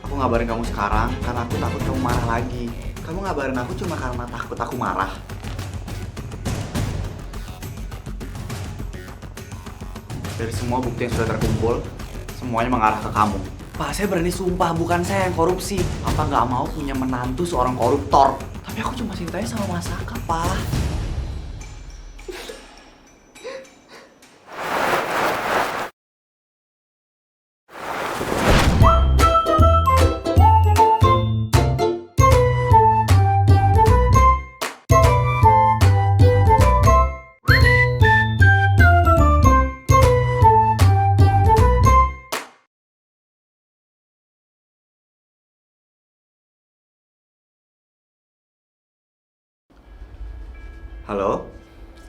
Aku ngabarin kamu sekarang karena aku takut kamu marah lagi. Kamu ngabarin aku cuma karena takut aku marah. Dari semua bukti yang sudah terkumpul, semuanya mengarah ke kamu. Pak, saya berani sumpah bukan saya yang korupsi. Papa nggak mau punya menantu seorang koruptor. Tapi aku cuma cintanya sama Mas Saka, Pak. Halo?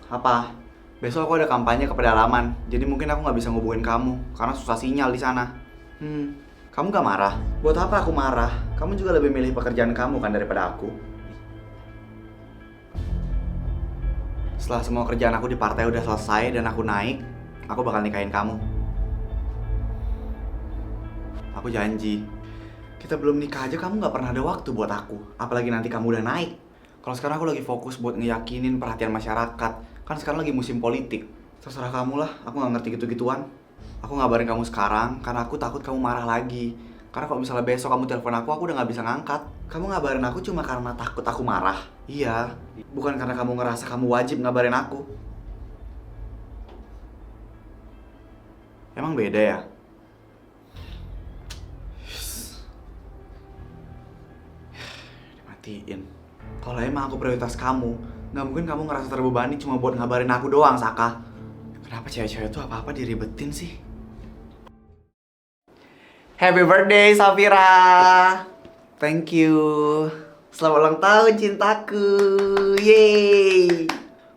Apa? Besok aku ada kampanye ke pedalaman, jadi mungkin aku nggak bisa ngubungin kamu karena susah sinyal di sana. Kamu gak marah? Buat apa aku marah? Kamu juga lebih milih pekerjaan kamu kan daripada aku. Setelah semua kerjaan aku di partai udah selesai dan aku naik, aku bakal nikahin kamu. Aku janji. Kita belum nikah aja kamu gak pernah ada waktu buat aku. Apalagi nanti kamu udah naik. Kalau sekarang aku lagi fokus buat ngeyakinin perhatian masyarakat. Kan sekarang lagi musim politik. Terserah kamu lah, aku gak ngerti gitu-gituan. Aku ngabarin kamu sekarang karena aku takut kamu marah lagi. Karena kalau misalnya besok kamu telepon aku udah gak bisa ngangkat. Kamu ngabarin aku cuma karena takut aku marah. Iya, bukan karena kamu ngerasa kamu wajib ngabarin aku. Emang beda ya? Dimatiin. Kalau emang aku prioritas kamu, nggak mungkin kamu ngerasa terbebani cuma buat ngabarin aku doang, Saka. Kenapa cewek-cewek tuh apa-apa diribetin sih? Happy birthday, Safira! Thank you. Selamat ulang tahun, cintaku. Yeay!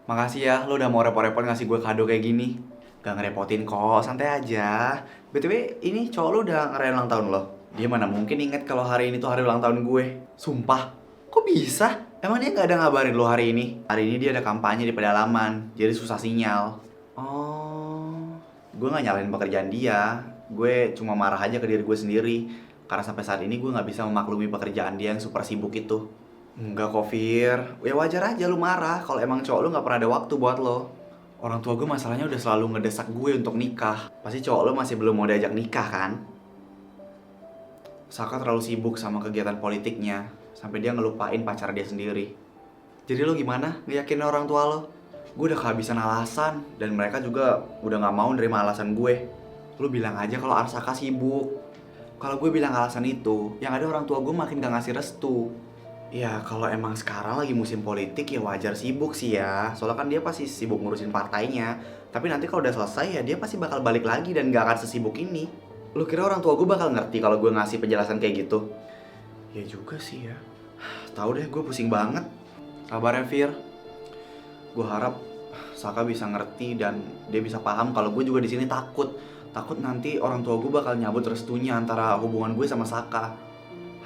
Makasih ya, lo udah mau repot-repot ngasih gue kado kayak gini. Gak ngerepotin kok, santai aja. BTW, ini cowok lo udah ngerayain ulang tahun lo? Dia mana mungkin inget kalau hari ini tuh hari ulang tahun gue. Sumpah, kok bisa? Emang dia gak ada ngabarin lo hari ini? Hari ini dia ada kampanye di pedalaman, jadi susah sinyal. Oh, gue gak nyalain pekerjaan dia. Gue cuma marah aja ke diri gue sendiri. Karena sampai saat ini gue gak bisa memaklumi pekerjaan dia yang super sibuk itu. Enggak kok, Fir. Ya wajar aja lu marah kalau emang cowok lu gak pernah ada waktu buat lo. Orang tua gue masalahnya udah selalu ngedesak gue untuk nikah. Pasti cowok lu masih belum mau diajak nikah kan? Saka terlalu sibuk sama kegiatan politiknya sampai dia ngelupain pacar dia sendiri. Jadi lo gimana ngeyakinin orang tua lo? Gue udah kehabisan alasan dan mereka juga udah gak mau nerima alasan gue. Lo bilang aja kalau Arsaka sibuk. Kalau gue bilang alasan itu, yang ada orang tua gue makin gak ngasih restu. Ya kalau emang sekarang lagi musim politik ya wajar sibuk sih ya. Soalnya kan dia pasti sibuk ngurusin partainya. Tapi nanti kalau udah selesai ya dia pasti bakal balik lagi dan gak akan sesibuk ini. Lu kira orang tua gue bakal ngerti kalau gue ngasih penjelasan kayak gitu? Ya juga sih ya. Tahu deh, gue pusing banget. Kabarnya Fir. Gue harap Saka bisa ngerti dan dia bisa paham kalau gue juga di sini takut. Takut nanti orang tua gue bakal nyabut restunya antara hubungan gue sama Saka.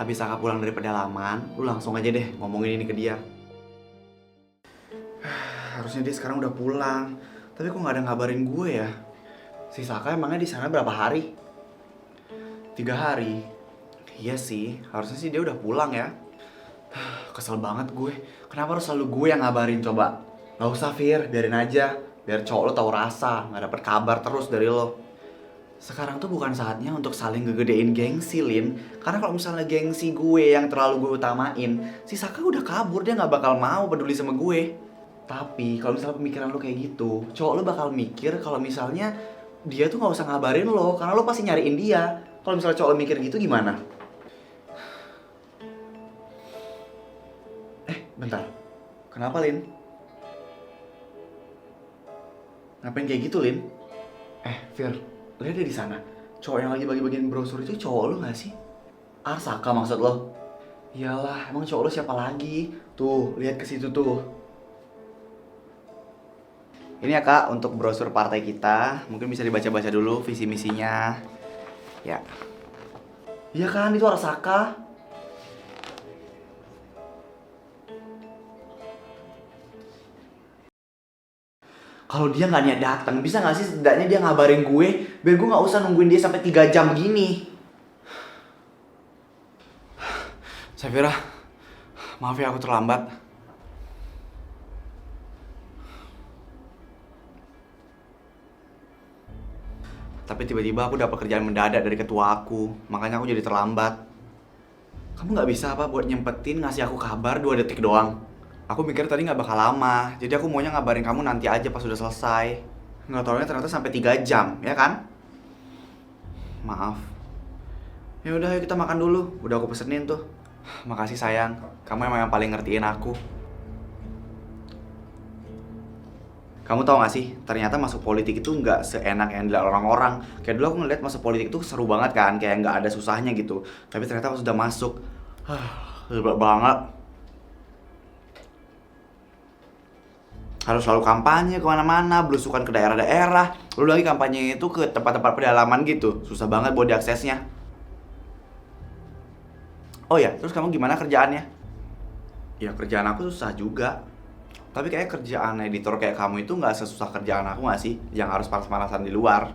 Habis Saka pulang dari pedalaman, lu langsung aja deh ngomongin ini ke dia. Harusnya dia sekarang udah pulang, tapi kok nggak ada ngabarin gue ya? Si Saka emangnya di sana berapa hari? 3 hari. Iya sih, harusnya sih dia udah pulang ya. Kesel banget gue. Kenapa harus selalu gue yang ngabarin coba? Gak usah Fir, biarin aja. Biar cowok lo tahu rasa, nggak dapet kabar terus dari lo. Sekarang tuh bukan saatnya untuk saling ngegedein gengsi, Lin. Karena kalau misalnya gengsi gue yang terlalu gue utamain, si Saka udah kabur, dia gak bakal mau peduli sama gue. Tapi kalau misalnya pemikiran lo kayak gitu, cowok lo bakal mikir kalau misalnya dia tuh gak usah ngabarin lo, karena lo pasti nyariin dia. Kalau misalnya cowok lo mikir gitu gimana? Bentar. Kenapa, Lin? Ngapain kayak gitu, Lin? Fir, lihat deh di sana. Cowok yang lagi bagi-bagiin brosur itu cowok lo gak sih? Arsaka maksud lo? Iyalah, emang cowok lo siapa lagi? Tuh, lihat ke situ tuh. Ini ya Kak, untuk brosur partai kita. Mungkin bisa dibaca-baca dulu visi misinya. Ya. Iya kan, itu Arsaka. Kalau dia nggak niat datang, bisa nggak sih setidaknya dia ngabarin gue, biar gue nggak usah nungguin dia sampai 3 jam begini. Safira, maaf ya aku terlambat. Tapi tiba-tiba aku dapat kerjaan mendadak dari ketua aku, makanya aku jadi terlambat. Kamu nggak bisa apa buat nyempetin ngasih aku kabar 2 detik doang? Aku mikir tadi nggak bakal lama, jadi aku maunya ngabarin kamu nanti aja pas udah selesai. Nggak taunya ternyata sampai 3 jam, ya kan? Maaf. Ya udah, ayo kita makan dulu. Udah aku pesenin tuh. Makasih sayang, kamu emang yang paling ngertiin aku. Kamu tau gak sih, ternyata masuk politik itu nggak seenak yang dilihat orang-orang. Kayak dulu aku ngeliat masuk politik itu seru banget kan, kayak nggak ada susahnya gitu. Tapi ternyata pas sudah masuk, ribet banget. Harus selalu kampanye kemana-mana, belusukan ke daerah-daerah. Belum lagi kampanye itu ke tempat-tempat pedalaman gitu, susah banget buat diaksesnya. Oh ya, terus kamu gimana kerjaannya? Ya kerjaan aku susah juga. Tapi kayak kerjaan editor kayak kamu itu nggak sesusah kerjaan aku nggak sih? Yang harus panas-panasan di luar.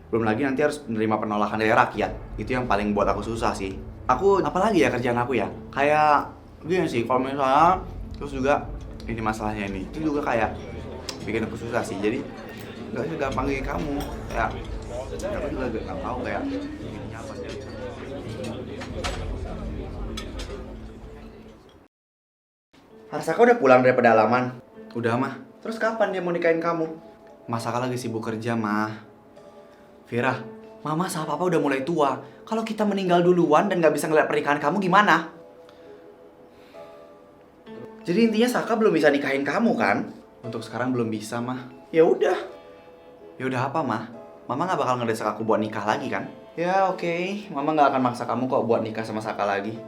Belum lagi nanti harus menerima penolakan dari rakyat. Itu yang paling buat aku susah sih. Apalagi ya kerjaan aku ya? Kayak gini sih, kalau misalnya terus juga ini masalahnya ini, itu juga kayak bikin aku susah sih. Jadi nggak segampang kayak kamu. Kayak aku juga nggak tahu kayak ininya apa sih. Harsaka udah pulang dari pedalaman? Udah mah. Terus kapan dia mau nikahin kamu? Masaka lagi sibuk kerja mah. Vira, mama sama papa udah mulai tua. Kalau kita meninggal duluan dan gak bisa ngeliat pernikahan kamu gimana? Jadi intinya Saka belum bisa nikahin kamu kan? Untuk sekarang belum bisa mah. Ya udah. Ya udah apa mah? Mama gak bakal ngedesak aku buat nikah lagi kan? Ya oke. Mama gak akan maksa kamu kok buat nikah sama Saka lagi.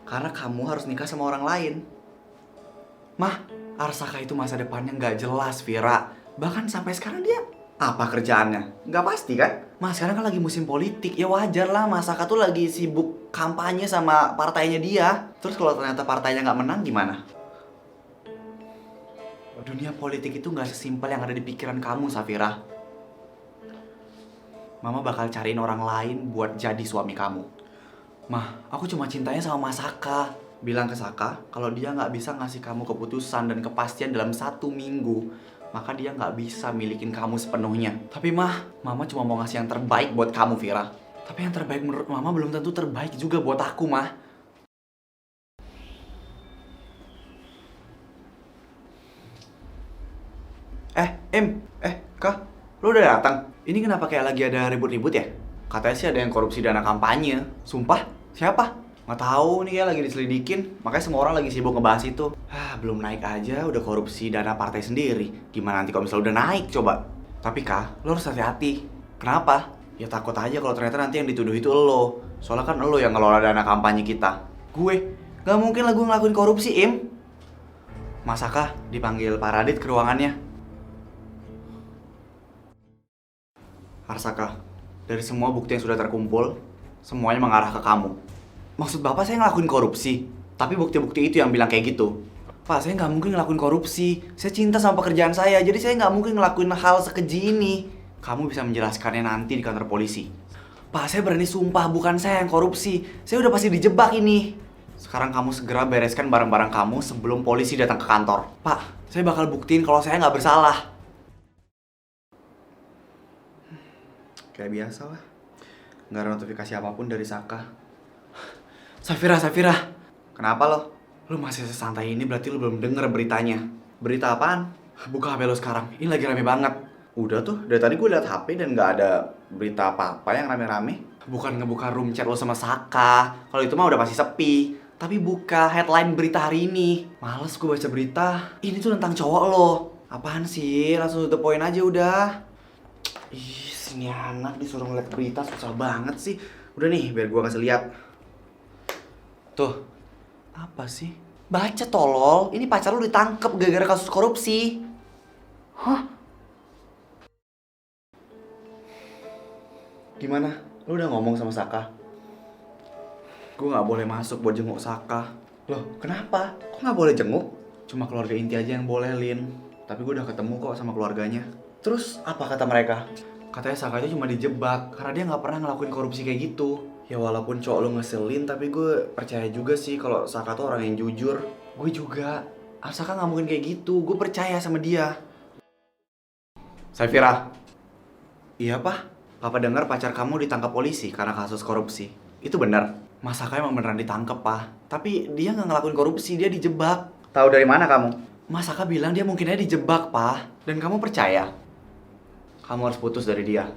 Karena kamu harus nikah sama orang lain. Mah, Arsaka itu masa depannya nggak jelas, Vira. Bahkan sampai sekarang dia apa kerjaannya? Nggak pasti kan? Mas, sekarang kan lagi musim politik. Ya wajar lah, Mas Saka tuh lagi sibuk kampanye sama partainya dia. Terus kalau ternyata partainya nggak menang gimana? Dunia politik itu nggak sesimpel yang ada di pikiran kamu, Safira. Mama bakal cariin orang lain buat jadi suami kamu. Mah, aku cuma cintanya sama Mas Saka. Bilang ke Saka, kalau dia nggak bisa ngasih kamu keputusan dan kepastian dalam 1 minggu, maka dia nggak bisa milikin kamu sepenuhnya. Tapi mah, mama cuma mau ngasih yang terbaik buat kamu, Vira. Tapi yang terbaik menurut mama belum tentu terbaik juga buat aku, mah. Kak, lo udah datang? Ini kenapa kayak lagi ada ribut-ribut ya? Katanya sih ada yang korupsi dana kampanye. Sumpah? Siapa? Nggak tahu, nih kayak lagi diselidikin. Makanya semua orang lagi sibuk ngebahas itu. Belum naik aja udah korupsi dana partai sendiri. Gimana nanti kalau misalnya udah naik coba? Tapi Kak, lo harus hati-hati. Kenapa? Ya takut aja kalau ternyata nanti yang dituduh itu lo. Soalnya kan lo yang ngelola dana kampanye kita. Gue? Gak mungkin lah gue ngelakuin korupsi, Im. Masakah dipanggil Pak Radit ke ruangannya? Arsaka, dari semua bukti yang sudah terkumpul, semuanya mengarah ke kamu. Maksud Bapak saya ngelakuin korupsi, tapi bukti-bukti itu yang bilang kayak gitu. Pak, saya nggak mungkin ngelakuin korupsi. Saya cinta sama pekerjaan saya, jadi saya nggak mungkin ngelakuin hal sekeji ini. Kamu bisa menjelaskannya nanti di kantor polisi. Pak, saya berani sumpah bukan saya yang korupsi. Saya udah pasti dijebak ini. Sekarang kamu segera bereskan barang-barang kamu sebelum polisi datang ke kantor. Pak, saya bakal buktiin kalau saya nggak bersalah. Kayak biasa lah. Nggak ada notifikasi apapun dari Saka. Safira. Kenapa lo? Lo masih sesantai ini berarti lo belum denger beritanya. Berita apaan? Buka HP lo sekarang, ini lagi rame banget. Udah tuh, dari tadi gue liat HP dan nggak ada berita apa-apa yang rame-rame. Bukan ngebuka room chat lo sama Saka. Kalau itu mah udah pasti sepi. Tapi buka headline berita hari ini. Males gue baca berita. Ini tuh tentang cowok lo. Apaan sih? Langsung to the point aja udah. Ih, sini anak disuruh ngeliat berita susah banget sih. Udah nih, biar gue kasih lihat. Tuh, apa sih? Baca tolol, ini pacar lu ditangkep gara-gara kasus korupsi. Hah? Gimana? Lu udah ngomong sama Saka? Gue gak boleh masuk buat jenguk Saka. Loh, kenapa? Kok gak boleh jenguk? Cuma keluarga inti aja yang boleh, Lin. Tapi gue udah ketemu kok sama keluarganya. Terus apa kata mereka? Katanya Saka itu cuma dijebak karena dia nggak pernah ngelakuin korupsi kayak gitu. Ya walaupun cowok lu ngeselin, tapi gue percaya juga sih kalau Saka tuh orang yang jujur. Gue juga. Arsaka nggak mungkin kayak gitu. Gue percaya sama dia. Safira. Iya pak. Papa dengar pacar kamu ditangkap polisi karena kasus korupsi. Itu benar. Mas Saka emang beneran ditangkap pak. Tapi dia nggak ngelakuin korupsi, dia dijebak. Tahu dari mana kamu? Mas Saka bilang dia mungkin aja dijebak pak. Dan kamu percaya? Kamu harus putus dari dia.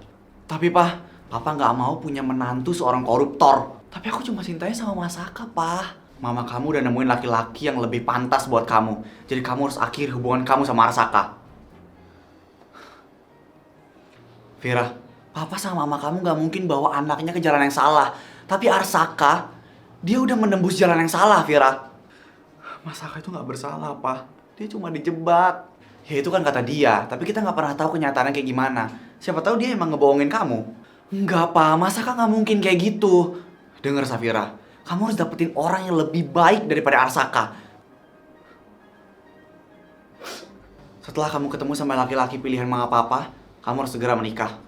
Tapi pak, papa nggak mau punya menantu seorang koruptor. Tapi aku cuma cintanya sama Mas Saka, Pak. Mama kamu udah nemuin laki-laki yang lebih pantas buat kamu. Jadi kamu harus akhiri hubungan kamu sama Arsaka. Vira, papa sama mama kamu nggak mungkin bawa anaknya ke jalan yang salah. Tapi Arsaka, dia udah menembus jalan yang salah, Vira. Mas Saka itu nggak bersalah, Pak. Dia cuma dijebak. Ya itu kan kata dia, tapi kita nggak pernah tahu kenyataannya kayak gimana. Siapa tahu dia emang ngebohongin kamu. Enggak, Pak. Mas Saka nggak mungkin kayak gitu. Dengar, Safira. Kamu harus dapetin orang yang lebih baik daripada Arsaka. Setelah kamu ketemu sama laki-laki pilihan mama papa, kamu harus segera menikah.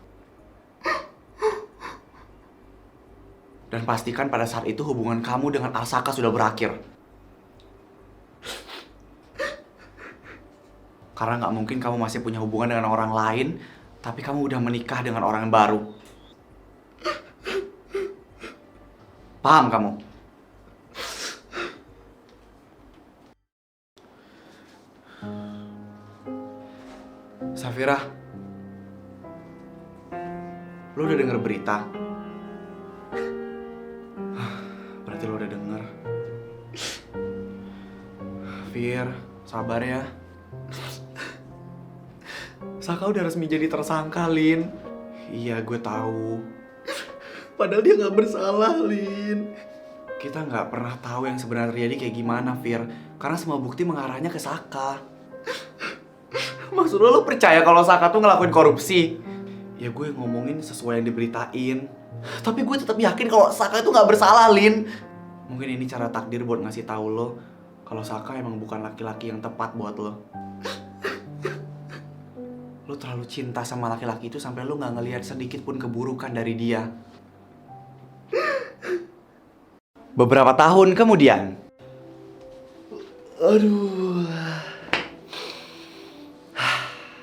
Dan pastikan pada saat itu hubungan kamu dengan Arsaka sudah berakhir. Karena nggak mungkin kamu masih punya hubungan dengan orang lain, tapi kamu udah menikah dengan orang yang baru. Paham kamu? Safira, lu udah denger berita? Berarti lu udah denger. Fir, sabar ya. Saka udah resmi jadi tersangka, Lin. Iya, gue tahu. Padahal dia nggak bersalah, Lin. Kita nggak pernah tahu yang sebenarnya terjadi kayak gimana, Fir. Karena semua bukti mengarahnya ke Saka. Maksud lo percaya kalau Saka tuh ngelakuin korupsi? Ya gue ngomongin sesuai yang diberitain. Tapi gue tetap yakin kalau Saka itu nggak bersalah, Lin. Mungkin ini cara takdir buat ngasih tahu lo kalau Saka emang bukan laki-laki yang tepat buat lo. Lo terlalu cinta sama laki-laki itu sampai lo nggak ngelihat sedikit pun keburukan dari dia. Beberapa tahun kemudian. Aduh.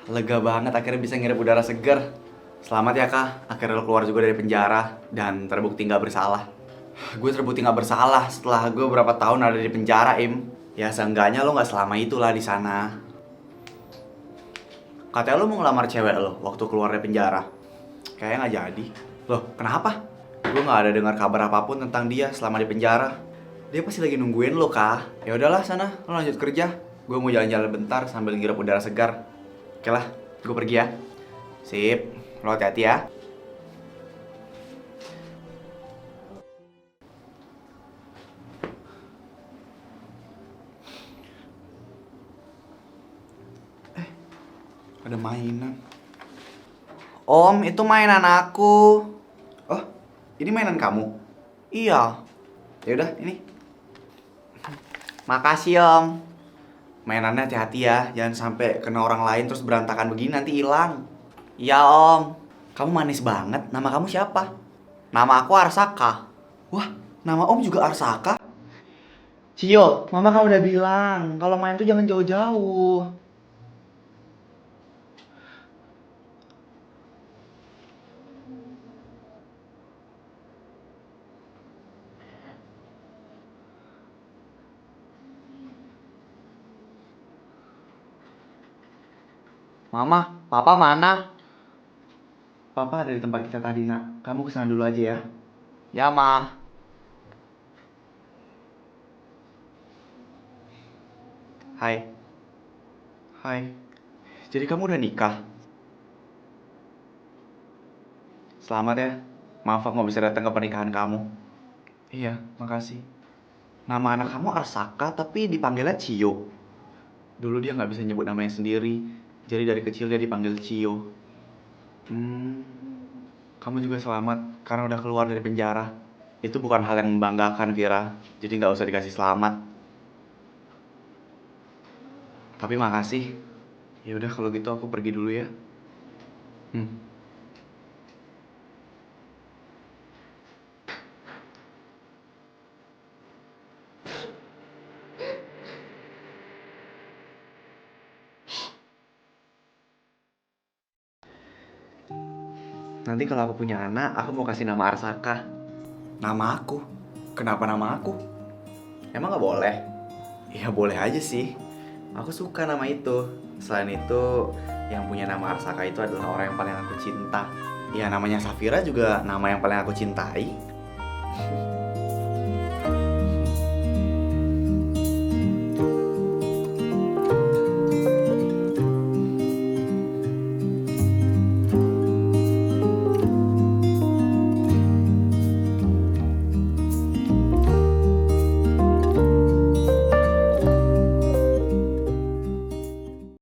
Lega banget akhirnya bisa ngirup udara segar. Selamat ya kak, akhirnya lo keluar juga dari penjara dan terbukti nggak bersalah. Gue terbukti nggak bersalah setelah gue berapa tahun ada di penjara, Im. Ya seenggaknya lo nggak selama itulah di sana. Katanya lo mau ngelamar cewek lo waktu keluar dari penjara. Kayaknya nggak jadi. Loh, kenapa? Gue nggak ada dengar kabar apapun tentang dia selama di penjara. Dia pasti lagi nungguin lo kak. Ya udahlah sana, lo lanjut kerja. Gue mau jalan-jalan bentar sambil ngirup udara segar. Oke lah, gue pergi ya. Sip, lo hati-hati ya. Ada mainan. Om, itu mainan aku. Oh, ini mainan kamu? Iya. Ya udah, ini. Makasih, Om. Mainannya hati-hati ya, jangan sampai kena orang lain terus berantakan begini nanti hilang. Iya, Om. Kamu manis banget. Nama kamu siapa? Nama aku Arsaka. Wah, nama Om juga Arsaka? Cio, Mama kan udah bilang kalau main tuh jangan jauh-jauh. Mama, Papa mana? Papa ada di tempat kita tadi, nak. Kamu kesana dulu aja ya. Ya, Ma. Hai. Hai. Jadi kamu udah nikah? Selamat ya. Maaf aku nggak bisa datang ke pernikahan kamu. Iya, makasih. Nama anak kamu Arsaka tapi dipanggilnya Cio. Dulu dia nggak bisa nyebut namanya sendiri. Jadi dari kecil dia dipanggil Cio. Hmm, kamu juga selamat karena udah keluar dari penjara. Itu bukan hal yang membanggakan, Vira. Jadi nggak usah dikasih selamat. Tapi makasih. Ya udah kalau gitu aku pergi dulu ya. Hmm. Nanti kalau aku punya anak, aku mau kasih nama Arsaka. Nama aku? Kenapa nama aku? Emang gak boleh? Ya boleh aja sih. Aku suka nama itu. Selain itu, yang punya nama Arsaka itu adalah orang yang paling aku cinta. Ya namanya Safira juga nama yang paling aku cintai.